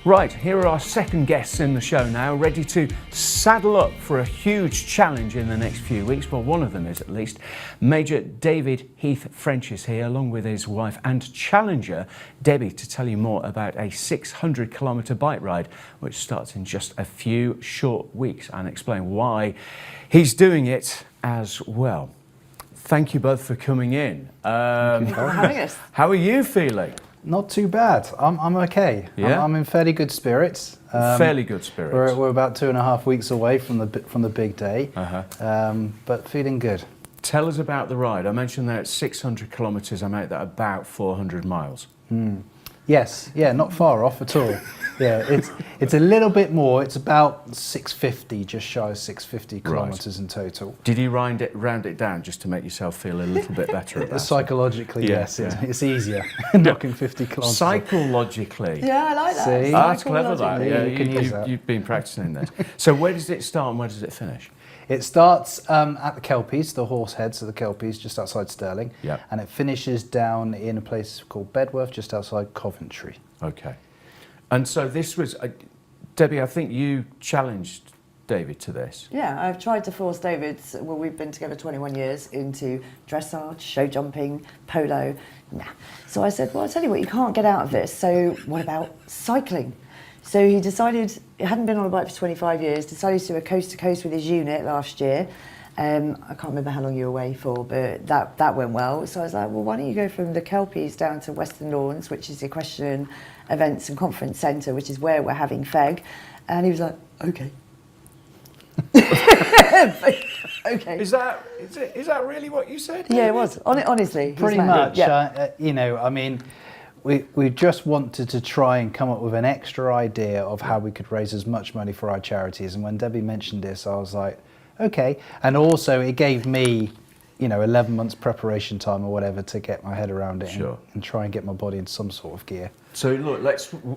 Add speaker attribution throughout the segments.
Speaker 1: Right, here are our second guests in the show now, ready to saddle up for a huge challenge in the next few weeks. Well, one of them is at least. Major Debi Heath French is here, along with his wife and challenger, Debbie, to tell you more about a 600-kilometre bike ride, which starts in just a few short weeks, and explain why he's doing it as well. Thank you both for coming in.
Speaker 2: Thank you for having us.
Speaker 1: How are you feeling?
Speaker 3: Not too bad. I'm okay.
Speaker 1: Yeah?
Speaker 3: I'm in fairly good spirits.
Speaker 1: Fairly good spirits.
Speaker 3: We're about 2.5 weeks away from the big day, but feeling good.
Speaker 1: Tell us about the ride. I mentioned that it's 600 kilometres. I make that about 400 miles.
Speaker 3: Yes, yeah, not far off at all. Yeah, it's a little bit more. It's about 650, just shy of 650 kilometres in total.
Speaker 1: Did you round it down just to make yourself feel a little bit better about it?
Speaker 3: Psychologically,
Speaker 1: Yeah,
Speaker 3: yes.
Speaker 1: yeah.
Speaker 3: It's easier knocking 50 kilometres.
Speaker 1: Psychologically.
Speaker 2: Yeah, I like that.
Speaker 3: See?
Speaker 1: That's clever, that. Yeah,
Speaker 3: you can use that.
Speaker 1: You've been practicing this. So where does it start and where does it finish?
Speaker 3: It starts at the Kelpies, the horse heads of the Kelpies, just outside Stirling.
Speaker 1: Yeah.
Speaker 3: And it finishes down in a place called Bedworth, just outside Coventry.
Speaker 1: Okay. And so this was, Debbie, I think you challenged David to this.
Speaker 2: Yeah, I've tried to force David, well, we've been together 21 years, into dressage, show jumping, polo. Nah. So I said, well, I'll tell you what, you can't get out of this. So what about cycling? So he decided, he hadn't been on a bike for 25 years, decided to do a coast-to-coast with his unit last year. I can't remember how long you were away for, but that went well. So I was like, well, why don't you go from the Kelpies down to Western Lawns, which is the Equestrian Events and Conference Centre, which is where we're having FEG. And he was like, okay. Okay.
Speaker 1: Is that really what you said?
Speaker 2: Yeah, it was. Honestly.
Speaker 3: Pretty much. Yeah. You know, I mean, we just wanted to try and come up with an extra idea of how we could raise as much money for our charities. And when Debbie mentioned this, I was like, okay. And also it gave me, 11 months preparation time or whatever to get my head around it.
Speaker 1: Sure.
Speaker 3: and try and get my body in some sort of gear.
Speaker 1: So look,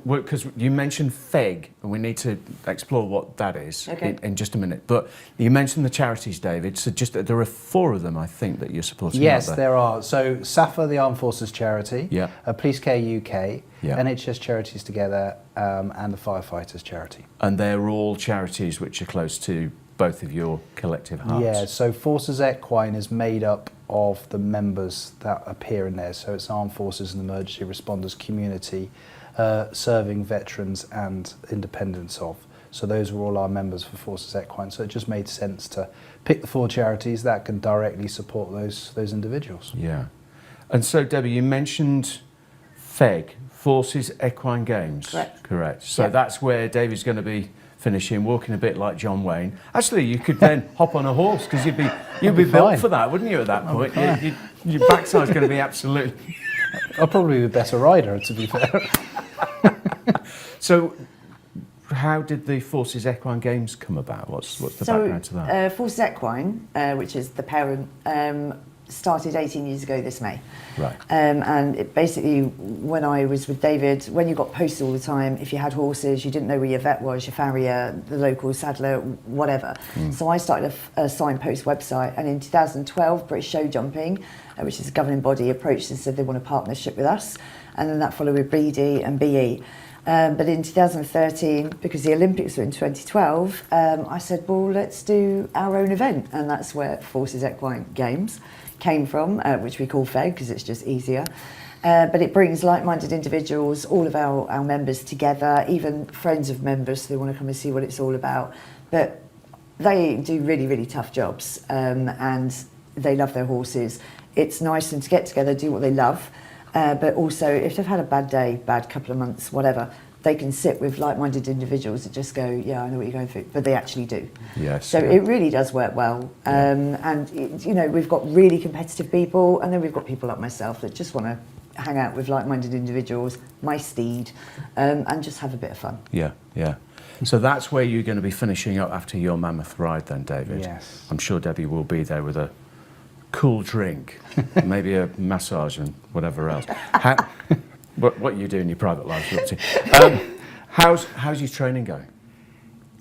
Speaker 1: because you mentioned FEG, and we need to explore what that is in just a minute. But you mentioned the charities, David. So there are 4 of them, I think, that you're supporting.
Speaker 3: Yes, there are. So SAFA, the Armed Forces charity,
Speaker 1: Yeah.
Speaker 3: Police Care UK,
Speaker 1: Yeah.
Speaker 3: NHS Charities Together, and the Firefighters charity.
Speaker 1: And they're all charities which are close to both of your collective hearts.
Speaker 3: Yeah, so Forces Equine is made up of the members that appear in there. So it's Armed Forces and Emergency Responders community, serving veterans and independents of. So those were all our members for Forces Equine. So it just made sense to pick the 4 charities that can directly support those individuals.
Speaker 1: Yeah. And so, Debbie, you mentioned FEG, Forces Equine Games. Correct. So
Speaker 2: Yeah.
Speaker 1: that's where David's going to be finishing, walking a bit like John Wayne. Actually, you could then hop on a horse, because you'd be built for that, wouldn't you, at that point? Your backside's going to be absolutely...
Speaker 3: I'll probably be a better rider, to be fair.
Speaker 1: So, how did the Forces Equine Games come about? What's the background to that?
Speaker 2: Forces Equine, which is the parent, started 18 years ago this May.
Speaker 1: Right.
Speaker 2: And it basically, when I was with David, when you got posts all the time, if you had horses, you didn't know where your vet was, your farrier, the local saddler, whatever. So I started a signpost website, and in 2012, British Show Jumping, which is a governing body, approached and said they want a partnership with us. And then that followed with BD and BE. But in 2013, because the Olympics were in 2012, I said, well, let's do our own event. And that's where Forces Equine Games came from, which we call FEG because it's just easier. But it brings like-minded individuals, all of our members together, even friends of members, so they want to come and see what it's all about. But they do really, really tough jobs, and they love their horses. It's nice for them to get together, do what they love, but also if they've had a bad day, bad couple of months, whatever, they can sit with like-minded individuals that just go, yeah, I know what you're going through, but they actually do.
Speaker 1: Yes.
Speaker 2: So it really does work well. And, we've got really competitive people, and then we've got people like myself that just want to hang out with like-minded individuals, my steed, and just have a bit of fun.
Speaker 1: Yeah, yeah. So that's where you're going to be finishing up after your mammoth ride then, David?
Speaker 3: Yes.
Speaker 1: I'm sure Debbie will be there with a cool drink, maybe a massage and whatever else. What you do in your private life, how's your training going?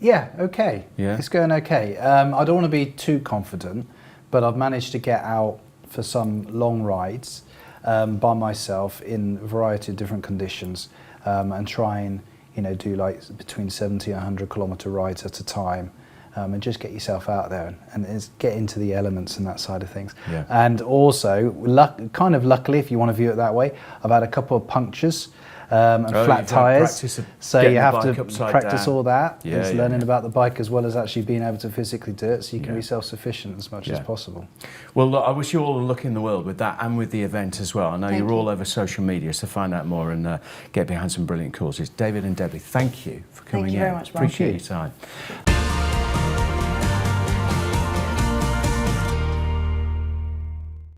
Speaker 3: Yeah, okay.
Speaker 1: Yeah?
Speaker 3: It's going okay. I don't want to be too confident, but I've managed to get out for some long rides by myself in a variety of different conditions, and try and you know, do like between 70 and 100 kilometre rides at a time. And just get yourself out there and get into the elements and that side of things.
Speaker 1: Yeah.
Speaker 3: And also, kind of luckily, if you want to view it that way, I've had a couple of punctures and flat tyres. So you have to practice all that.
Speaker 1: Yeah,
Speaker 3: it's learning about the bike as well as actually being able to physically do it, so you can be self-sufficient as much as possible.
Speaker 1: Well, look, I wish you all the luck in the world with that and with the event as well. I know you're all over social media, so find out more and get behind some brilliant causes. David and Debbie, thank you for coming in.
Speaker 2: Thank you very much, Mark.
Speaker 1: Appreciate your time.